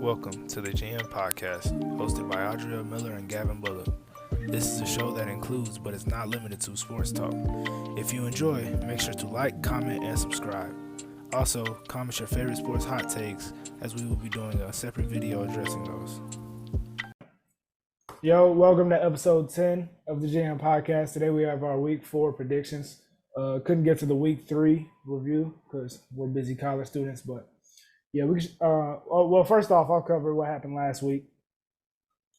Welcome to the GM Podcast, hosted by Audrey Miller and Gavin Bullock. This is a show that includes, but is not limited to, sports talk. If you enjoy, make sure to like, comment, and subscribe. Also, comment your favorite sports hot takes, as we will be doing a separate video addressing those. Yo, welcome to episode 10 of the GM Podcast. Today we have our week 4 predictions. Couldn't get to the week 3 review because we're busy college students, but yeah, well, first off, I'll cover what happened last week.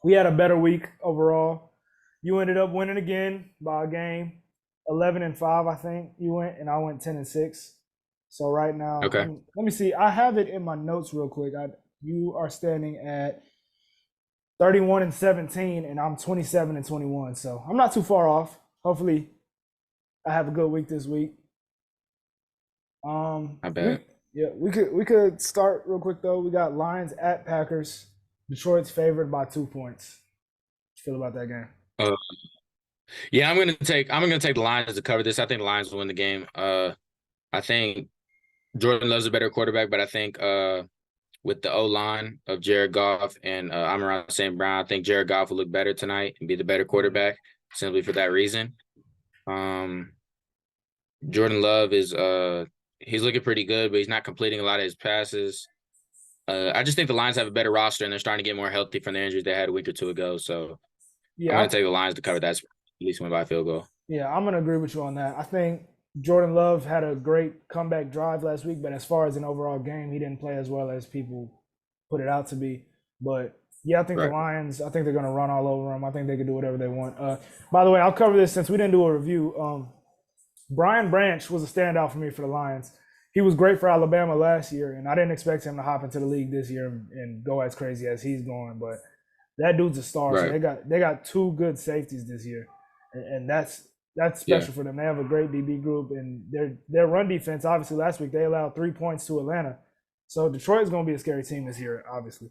We had a better week overall. You ended up winning again by a game, 11-5, I think you went, and I went 10-6. So right now, okay. Let me see. I have it in my notes real quick. You are standing at 31-17, and I'm 27-21. So I'm not too far off. Hopefully, I have a good week this week. I bet. We could start real quick though. We got Lions at Packers. Detroit's favored by 2 points. What you feel about that game? Yeah, I'm gonna take the Lions to cover this. I think the Lions will win the game. I think Jordan Love's a better quarterback, but I think with the O-line of Jared Goff and Amon-Ra St. Brown, I think Jared Goff will look better tonight and be the better quarterback simply for that reason. Jordan Love is he's looking pretty good, but he's not completing a lot of his passes. I just think the Lions have a better roster, and they're starting to get more healthy from the injuries they had a week or two ago. So I'm going to take the Lions to cover that, at least win by a field goal. Yeah, I'm going to agree with you on that. I think Jordan Love had a great comeback drive last week, but as far as an overall game, he didn't play as well as people put it out to be. But yeah, I think the Lions, I think they're going to run all over them. I think they can do whatever they want. By the way, I'll cover this since we didn't do a review. Brian Branch was a standout for me for the Lions. He was great for Alabama last year, and I didn't expect him to hop into the league this year and go as crazy as he's going. But that dude's a star. Right. So they got 2 good safeties this year, and that's special for them. They have a great DB group, and their run defense. Obviously, last week they allowed 3 points to Atlanta, so Detroit is going to be a scary team this year. Obviously.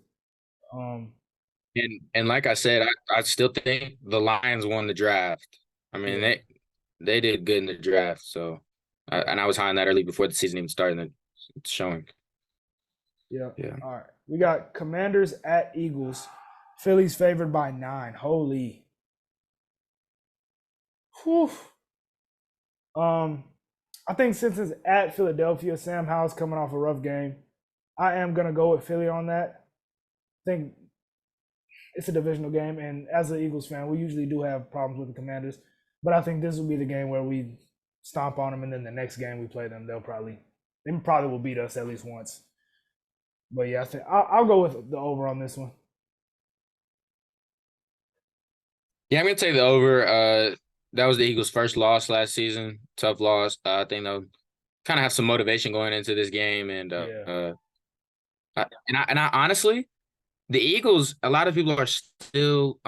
And like I said, I still think the Lions won the draft. I mean, they did good in the draft. So, and I was high on that early before the season even started. And it's showing. Yeah. All right. We got Commanders at Eagles. Philly's favored by 9. Holy. Whew. I think since it's at Philadelphia, Sam Howell's coming off a rough game. I am gonna go with Philly on that. I think it's a divisional game, and as an Eagles fan, we usually do have problems with the Commanders. But I think this will be the game where we stomp on them, and then the next game we play them, they probably will beat us at least once. But yeah, I think I'll go with the over on this one. Yeah, I'm gonna take the over. That was the Eagles' first loss last season. Tough loss. I think they'll kind of have some motivation going into this game, and I honestly, the Eagles. A lot of people are still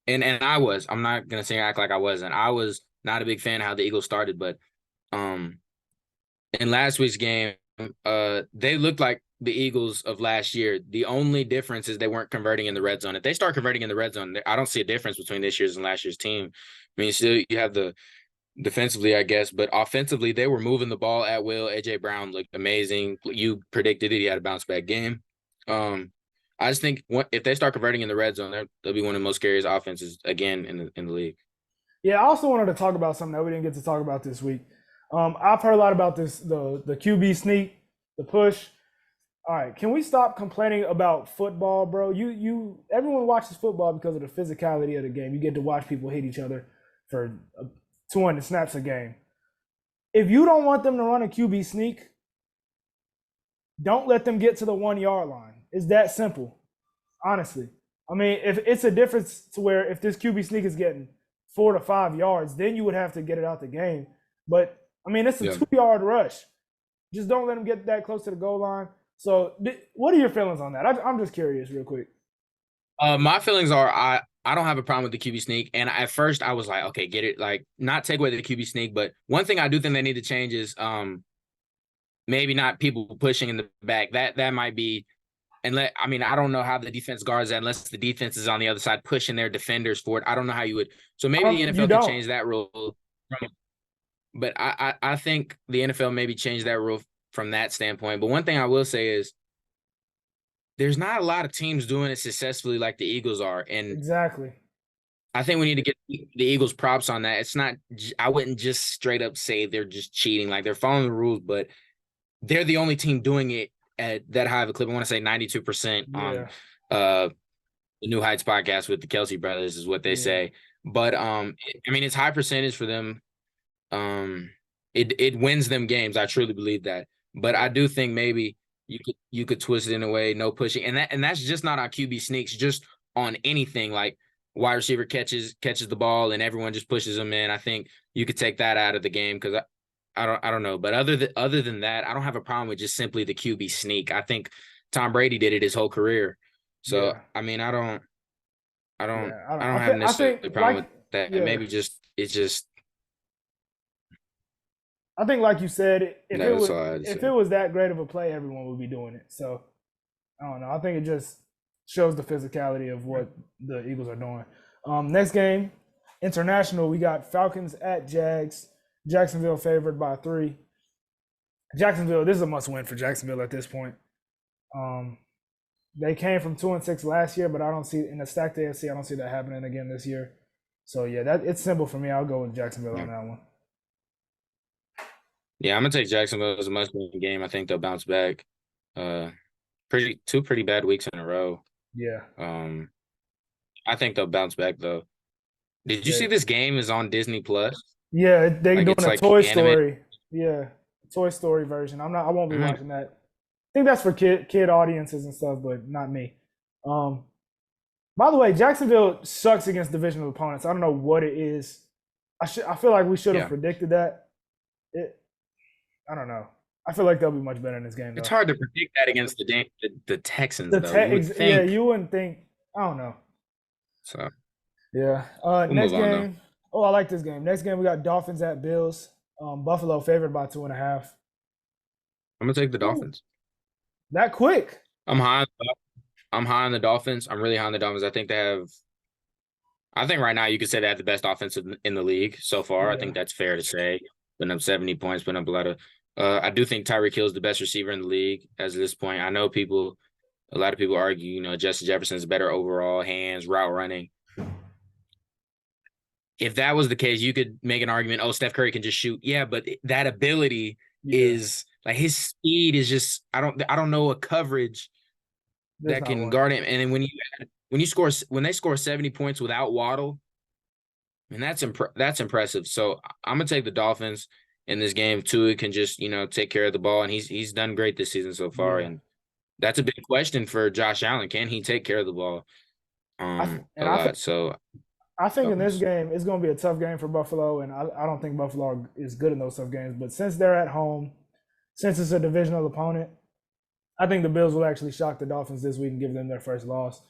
and I'm not gonna act like I wasn't. I was not a big fan of how the Eagles started, but in last week's game, they looked like the Eagles of last year. The only difference is they weren't converting in the red zone. If they start converting in the red zone, I don't see a difference between this year's and last year's team. I mean, still you have the defensively, I guess, but offensively, they were moving the ball at will. A.J. Brown looked amazing. You predicted it. He had a bounce-back game. I just think if they start converting in the red zone, they'll be one of the most scariest offenses again in the league. Yeah, I also wanted to talk about something that we didn't get to talk about this week. I've heard a lot about this, the QB sneak, the push. All right, can we stop complaining about football, bro? Everyone watches football because of the physicality of the game. You get to watch people hit each other for 200 snaps a game. If you don't want them to run a QB sneak, don't let them get to the 1 yard line. It's that simple, honestly. I mean, if it's a difference to where if this QB sneak is getting 4 to 5 yards, then you would have to get it out the game. But I mean, it's a 2-yard rush. Just don't let them get that close to the goal line. So, what are your feelings on that? I'm just curious, real quick. My feelings are I don't have a problem with the QB sneak, and at first I was like, okay, get it, like not take away the QB sneak, but one thing I do think they need to change is maybe not people pushing in the back. That might be. I don't know how the defense guards that unless the defense is on the other side pushing their defenders forward. I don't know how you would. So maybe the NFL could change that rule. But I think the NFL maybe change that rule from that standpoint. But one thing I will say is there's not a lot of teams doing it successfully like the Eagles are. And Exactly. I think we need to get the Eagles props on that. It's not, I wouldn't just straight up say they're just cheating. Like, they're following the rules, but they're the only team doing it at that high of a clip. I want to say 92% on the New Heights podcast with the Kelsey brothers is what they say. But I mean, it's high percentage for them. It wins them games. I truly believe that. But I do think maybe you could twist it in a way, no pushing, and that's just not on QB sneaks, just on anything like wide receiver catches the ball and everyone just pushes them in. I think you could take that out of the game because I don't know. But other than that, I don't have a problem with just simply the QB sneak. I think Tom Brady did it his whole career. So I mean, I don't have necessarily a problem with that. Yeah. Maybe it's just. I think, like you said, if it was that great of a play, everyone would be doing it. So I don't know. I think it just shows the physicality of what the Eagles are doing. Next game, international. We got Falcons at Jags. Jacksonville favored by 3. Jacksonville. This is a must-win for Jacksonville at this point. They came from 2-6 last year, but I don't see in the stacked AFC. I don't see that happening again this year. So yeah, it's simple for me. I'll go with Jacksonville on that one. Yeah, I'm gonna take Jacksonville as a must-win game. I think they'll bounce back. Two pretty bad weeks in a row. Yeah. I think they'll bounce back though. Did you see this game is on Disney Plus? Yeah, they're doing a Toy Story. Yeah, Toy Story version. I won't be watching that. I think that's for kid audiences and stuff, but not me. By the way, Jacksonville sucks against divisional opponents. I don't know what it is. I feel like we should have predicted that. I don't know. I feel like they'll be much better in this game, though. It's hard to predict that against the Texans, though. Yeah, you wouldn't think. I don't know. So. Yeah. Next game. Oh, I like this game. Next game, we got Dolphins at Bills. Buffalo favored by 2.5. I'm gonna take the Dolphins. That quick? I'm high on the Dolphins. I'm really high on the Dolphins. I think right now you could say they have the best offense in the league so far. Yeah. I think that's fair to say. Putting up 70 points, putting up a lot of. I do think Tyreek Hill is the best receiver in the league as of this point. I know a lot of people argue, Justin Jefferson's better overall, hands, route running. If that was the case, you could make an argument, Steph Curry can just shoot. Yeah, but that ability is like his speed is just I don't know a coverage that can guard him. And then when they score 70 points without Waddle, and that's impressive. So I'm gonna take the Dolphins in this game. Tua can just take care of the ball, and he's done great this season so far. And that's a big question for Josh Allen. Can he take care of the ball? I think in this game, it's going to be a tough game for Buffalo, and I don't think Buffalo is good in those tough games. But since they're at home, since it's a divisional opponent, I think the Bills will actually shock the Dolphins this week and give them their first loss.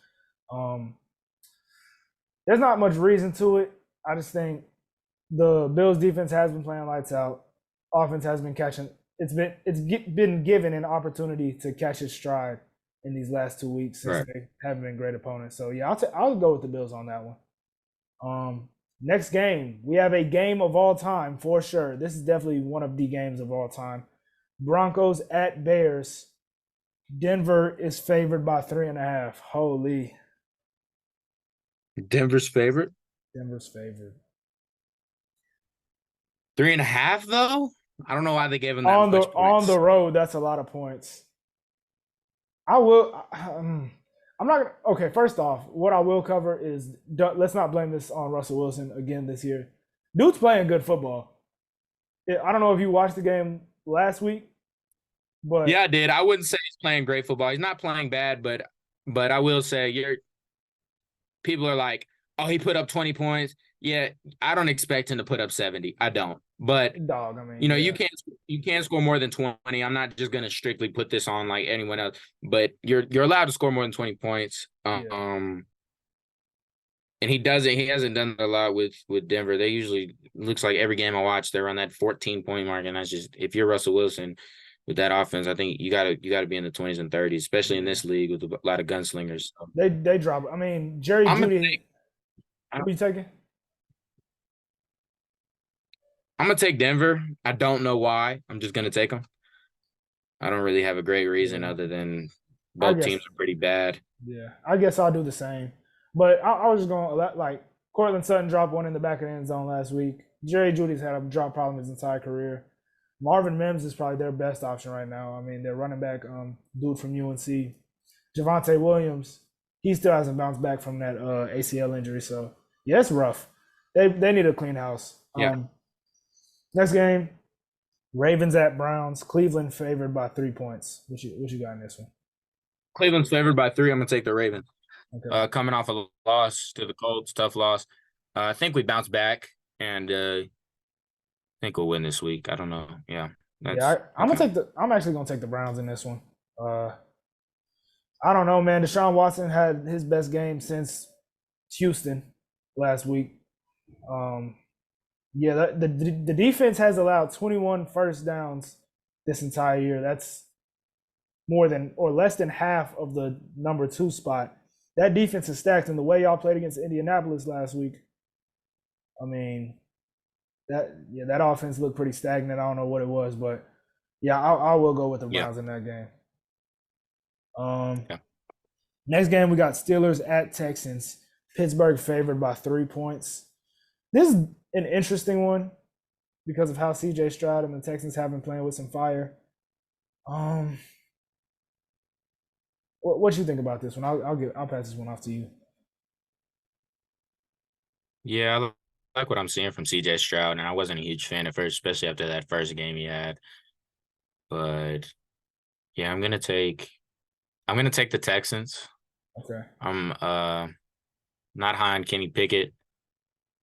There's not much reason to it. I just think the Bills' defense has been playing lights out. Offense has been catching. It's been given an opportunity to catch its stride in these last 2 weeks since they haven't been great opponents. So yeah, I'll go with the Bills on that one. Next game, we have a game of all time for sure. This is definitely one of the games of all time. Broncos at Bears. Denver is favored by 3.5. Holy. Denver's favorite? Denver's favored. 3.5 though? I don't know why they gave him that on much on the road. That's a lot of points. I'm not gonna. Okay, first off, what I will cover is let's not blame this on Russell Wilson again this year. Dude's playing good football. I don't know if you watched the game last week, but yeah, I did. I wouldn't say he's playing great football. He's not playing bad, but I will say people are like, oh, he put up 20 points. Yeah, I don't expect him to put up 70. I don't. But you can't score more than 20. I'm not just gonna strictly put this on like anyone else, but you're allowed to score more than 20 points. And he doesn't. He hasn't done a lot with Denver. They usually looks like every game I watch they're on that 14-point mark, and that's just if you're Russell Wilson with that offense, I think you gotta be in the 20s and 30s, especially in this league with a lot of gunslingers. So. They drop. I mean, Jerry Jeudy. Who are you taking? I'm going to take Denver. I don't know why. I'm just going to take them. I don't really have a great reason other than I Both guess. teams are pretty bad. Yeah, I guess I'll do the same. But I was just going to like Cortland Sutton dropped one in the back of the end zone last week. Jerry Judy's had a drop problem his entire career. Marvin Mims is probably their best option right now. I mean, their running back, dude from UNC, Javonte Williams, he still hasn't bounced back from that ACL injury. So yeah, it's rough. They need a clean house. Yeah. Next game, Ravens at Browns. Cleveland favored by 3 points. What you got in this one? Cleveland's favored by 3. I'm gonna take the Ravens. Okay. Coming off a loss to the Colts, tough loss. I think we bounce back, and I think we'll win this week. I don't know. Yeah. I'm actually gonna take the Browns in this one. I don't know, man. Deshaun Watson had his best game since Houston last week. The defense has allowed 21 first downs this entire year. That's more than or less than half of the number 2 spot. That defense is stacked, and the way y'all played against Indianapolis last week, I mean, that offense looked pretty stagnant. I don't know what it was, but yeah, I will go with the Browns in that game. Next game we got Steelers at Texans. Pittsburgh favored by 3 points. This is an interesting one because of how CJ Stroud and the Texans have been playing with some fire. What you think about this one? I'll pass this one off to you. Yeah, I like what I'm seeing from CJ Stroud, and I wasn't a huge fan at first, especially after that first game he had. But yeah, I'm gonna take the Texans. Okay. I'm not high on Kenny Pickett.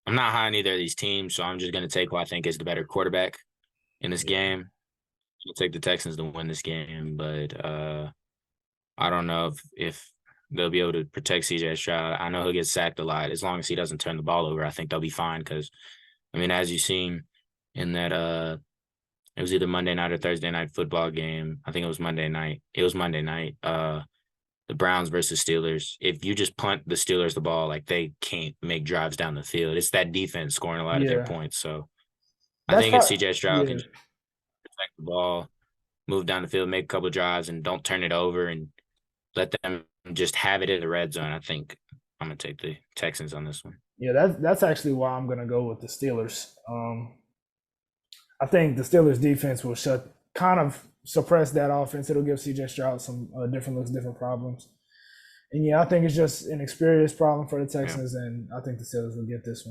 I'm not high on either of these teams, so I'm just gonna take who I think is the better quarterback in this game. I'll take the Texans to win this game, but I don't know if they'll be able to protect CJ Stroud. I know he'll get sacked a lot. As long as he doesn't turn the ball over, I think they'll be fine. Because, I mean, as you've seen in that, it was either Monday night or Thursday night football game. I think it was Monday night. It was Monday night. The Browns versus Steelers. If you just punt the Steelers the ball, like they can't make drives down the field. It's that defense scoring a lot of their points. So I think if CJ Stroud can protect the ball, move down the field, make a couple of drives, and don't turn it over and let them just have it in the red zone, I think I'm going to take the Texans on this one. Yeah, that's actually why I'm going to go with the Steelers. I think the Steelers defense will kind of suppress that offense. It'll give CJ Stroud some different looks, different problems. And yeah, I think it's just an experience problem for the Texans, and I think the Steelers will get this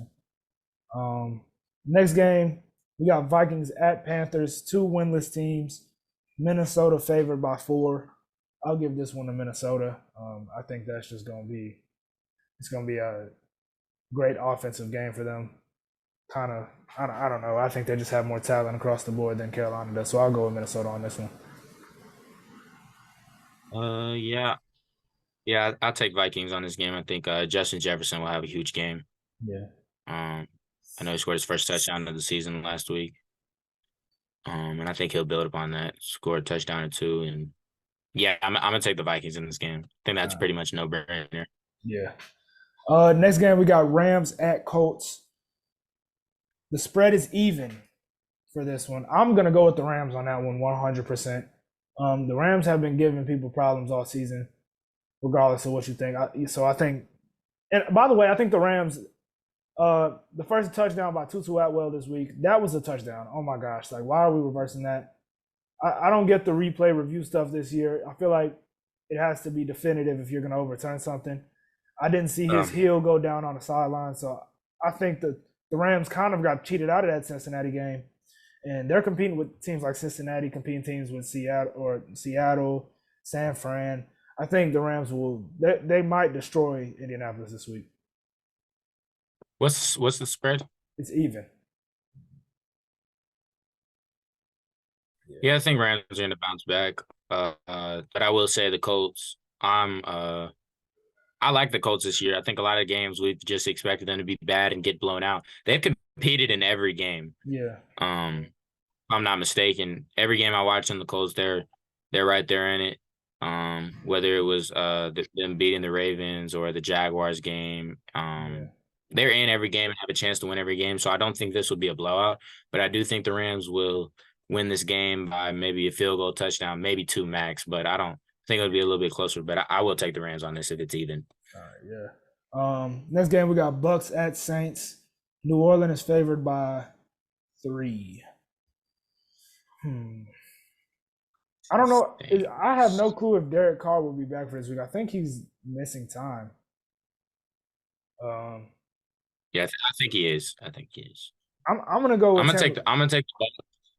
one. Next game, we got Vikings at Panthers, 2 winless teams. Minnesota favored by 4. I'll give this one to Minnesota. I think that's just going to be a great offensive game for them. Kind of, I don't know. I think they just have more talent across the board than Carolina does. So I'll go with Minnesota on this one. Yeah, I'll take Vikings on this game. I think Justin Jefferson will have a huge game. Yeah. I know he scored his first touchdown of the season last week. And I think he'll build upon that, score a touchdown or 2. And yeah, I'm going to take the Vikings in this game. I think that's pretty much no-brainer. Yeah. Next game, we got Rams at Colts. The spread is even for this one. I'm going to go with the Rams on that one 100%. The Rams have been giving people problems all season, regardless of what you think. So I think – and by the way, I think the Rams the first touchdown by Tutu Atwell this week, that was a touchdown. Oh, my gosh. Like, why are we reversing that? I don't get the replay review stuff this year. I feel like it has to be definitive if you're going to overturn something. I didn't see his heel go down on the sideline, so I think that the Rams kind of got cheated out of that Cincinnati game. And they're competing with teams like Cincinnati, competing teams with Seattle, San Fran. I think the Rams they might destroy Indianapolis this week. What's the spread? It's even. Yeah, I think Rams are going to bounce back. But I will say the Colts, I like the Colts this year. I think a lot of games we've just expected them to be bad and get blown out. They've competed in every game. Yeah. If I'm not mistaken, every game I watched in the Colts, they're right there in it. Whether it was them beating the Ravens or the Jaguars game, they're in every game and have a chance to win every game. So I don't think this will be a blowout, but I do think the Rams will win this game by maybe a field goal, touchdown, maybe 2 max. But I think it'll be a little bit closer, but I will take the Rams on this if it's even. All right, yeah. Next game we got Bucks at Saints. New Orleans is favored by 3. I don't know. I have no clue if Derek Carr will be back for this week. I think he's missing time. Yeah, I think he is. I think he is. I'm gonna go with I'm gonna take the Bucks.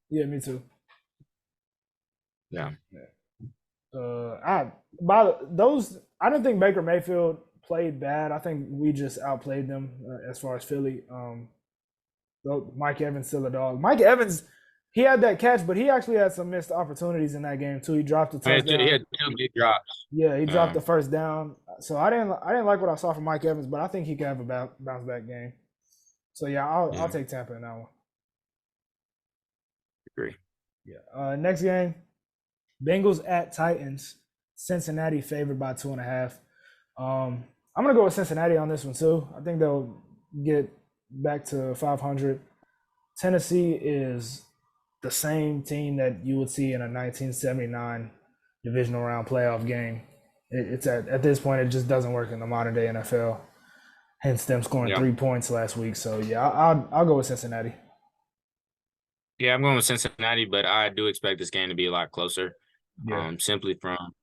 Yeah, me too. Yeah. I didn't think Baker Mayfield played bad. I think we just outplayed them as far as Philly. Mike Evans still a dog. Mike Evans, he had that catch, but he actually had some missed opportunities in that game too. He dropped a touchdown. He had 2 big drops. Yeah, he dropped the first down. So I didn't like what I saw from Mike Evans, but I think he can have a bounce back game. So yeah, I'll take Tampa in that one. Agree. Yeah. Next game, Bengals at Titans. Cincinnati favored by 2.5. I'm gonna go with Cincinnati on this one too. I think they'll get back to 500. Tennessee is the same team that you would see in a 1979 divisional round playoff game. It's at this point, it just doesn't work in the modern day NFL. Hence them scoring 3 points last week. So yeah, I'll go with Cincinnati. Yeah, I'm going with Cincinnati, but I do expect this game to be a lot closer. Yeah. Simply from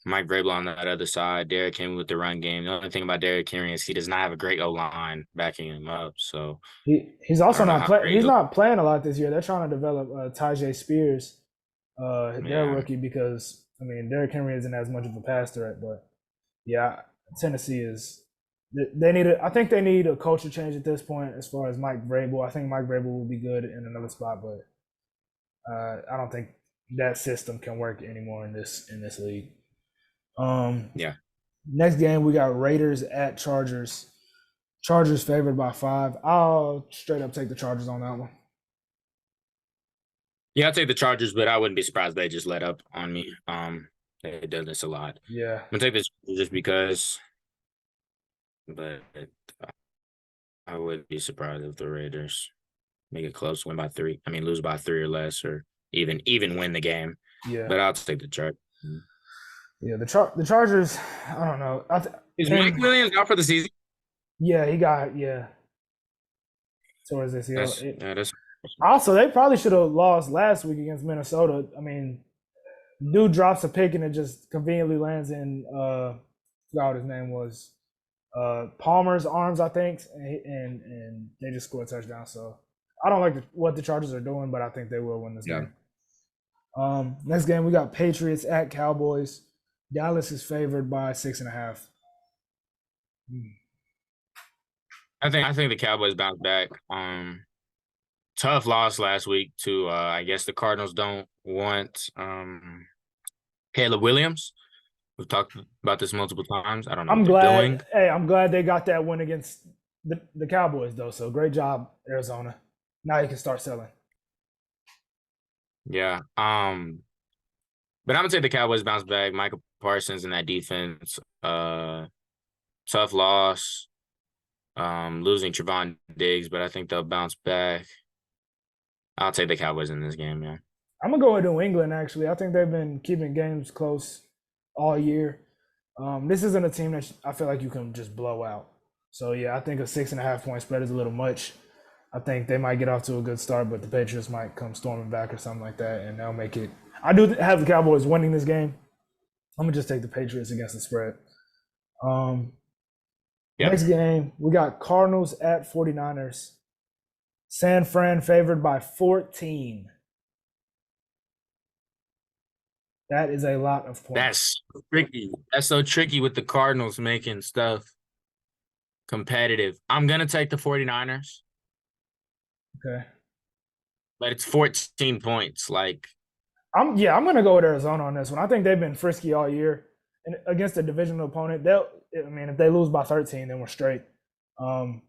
Mike Vrabel on that other side, Derrick Henry with the run game. The only thing about Derrick Henry is he does not have a great O-line backing him up. So he's also not playing. He's not playing a lot this year. They're trying to develop Tyjae Spears, their rookie, because I mean Derrick Henry isn't as much of a pass threat. But yeah, Tennessee is. I think they need a culture change at this point as far as Mike Vrabel. I think Mike Vrabel will be good in another spot, but I don't think that system can work anymore in this league. Next game we got Raiders at Chargers. Chargers favored by 5. I'll straight up take the Chargers on that one. Yeah, I'll take the Chargers, but I wouldn't be surprised if they just let up on me. They do this a lot. Yeah. I'm gonna take this just because. But I would be surprised if the Raiders make it close, win by 3. I mean, lose by 3 or less, or even win the game. Yeah. But I'll take the Chargers. Yeah, the Chargers. I don't know. Is Mike Williams out for the season? Yeah, he got towards this year. That's also, they probably should have lost last week against Minnesota. I mean, dude drops a pick and it just conveniently lands in forgot what his name was. Palmer's arms, I think, and they just scored a touchdown. So I don't like what the Chargers are doing, but I think they will win this game. Next game we got Patriots at Cowboys. Dallas is favored by 6.5. I think the Cowboys bounce back. Tough loss last week to I guess the Cardinals don't want Caleb Williams. We've talked about this multiple times. I don't know. I'm glad they got that win against the Cowboys though. So great job, Arizona. Now you can start selling. Yeah. But I'm gonna take the Cowboys bounce back. Michael Parsons in that defense. Tough loss. Losing Trevon Diggs, but I think they'll bounce back. I'll take the Cowboys in this game, yeah. I'm gonna go with New England actually. I think they've been keeping games close all year. This isn't a team that I feel like you can just blow out. So yeah, I think a 6.5 point spread is a little much. I think they might get off to a good start, but the Patriots might come storming back or something like that, and they'll make it. I do have the Cowboys winning this game. I'm gonna just take the Patriots against the spread. Next game, we got Cardinals at 49ers. San Fran favored by 14. That is a lot of points. That's tricky. That's so tricky with the Cardinals making stuff competitive. I'm going to take the 49ers. Okay. But it's 14 points. I'm going to go with Arizona on this one. I think they've been frisky all year. And against a divisional opponent, if they lose by 13, then we're straight. I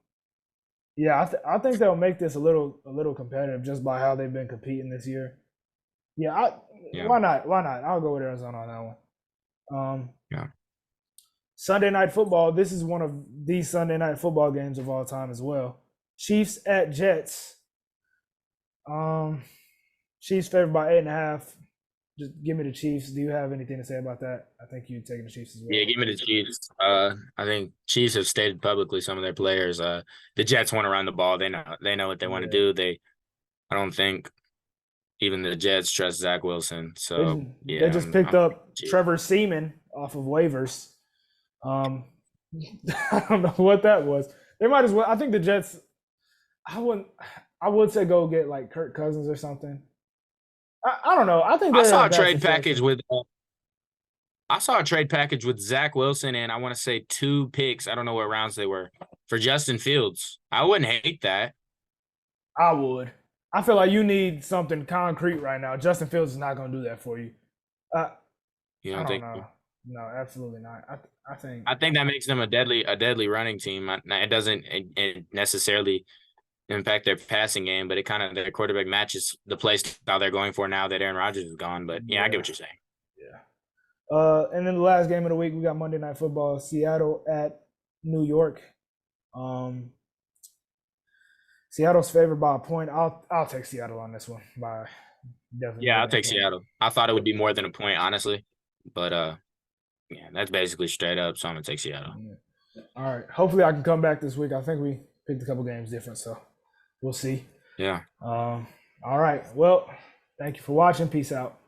think they'll make this a little competitive just by how they've been competing this year. Why not? I'll go with Arizona on that one. Sunday Night Football. This is one of the Sunday Night Football games of all time as well. Chiefs at Jets. Chiefs favored by 8.5. just give me the Chiefs. Do you have anything to say about that? I think you're taking the Chiefs as well. Yeah, give me the Chiefs. I think Chiefs have stated publicly some of their players. The Jets want to run the ball. They know what they want to do. I don't think even the Jets trust Zach Wilson. So they just picked up Trevor Seaman off of waivers. I don't know what that was. They might as well. I think the Jets. I would say go get like Kirk Cousins or something. I don't know. I think I saw a trade package with. I saw a trade package with Zach Wilson and I want to say 2 picks. I don't know what rounds they were for Justin Fields. I wouldn't hate that. I would. I feel like you need something concrete right now. Justin Fields is not going to do that for you. You don't think? No, absolutely not. I think that makes them a deadly running team. It doesn't necessarily impact their passing game, but it kind of their quarterback matches the play style they're going for now that Aaron Rodgers is gone. But yeah, I get what you're saying. Yeah. And then the last game of the week, we got Monday Night Football, Seattle at New York. Seattle's favored by a point. I'll take Seattle on this one by definitely. Yeah, I'll take Seattle. I thought it would be more than a point, honestly, but yeah, that's basically straight up. So I'm gonna take Seattle. Yeah. All right. Hopefully, I can come back this week. I think we picked a couple games different, so we'll see. Yeah. All right. Well, thank you for watching. Peace out.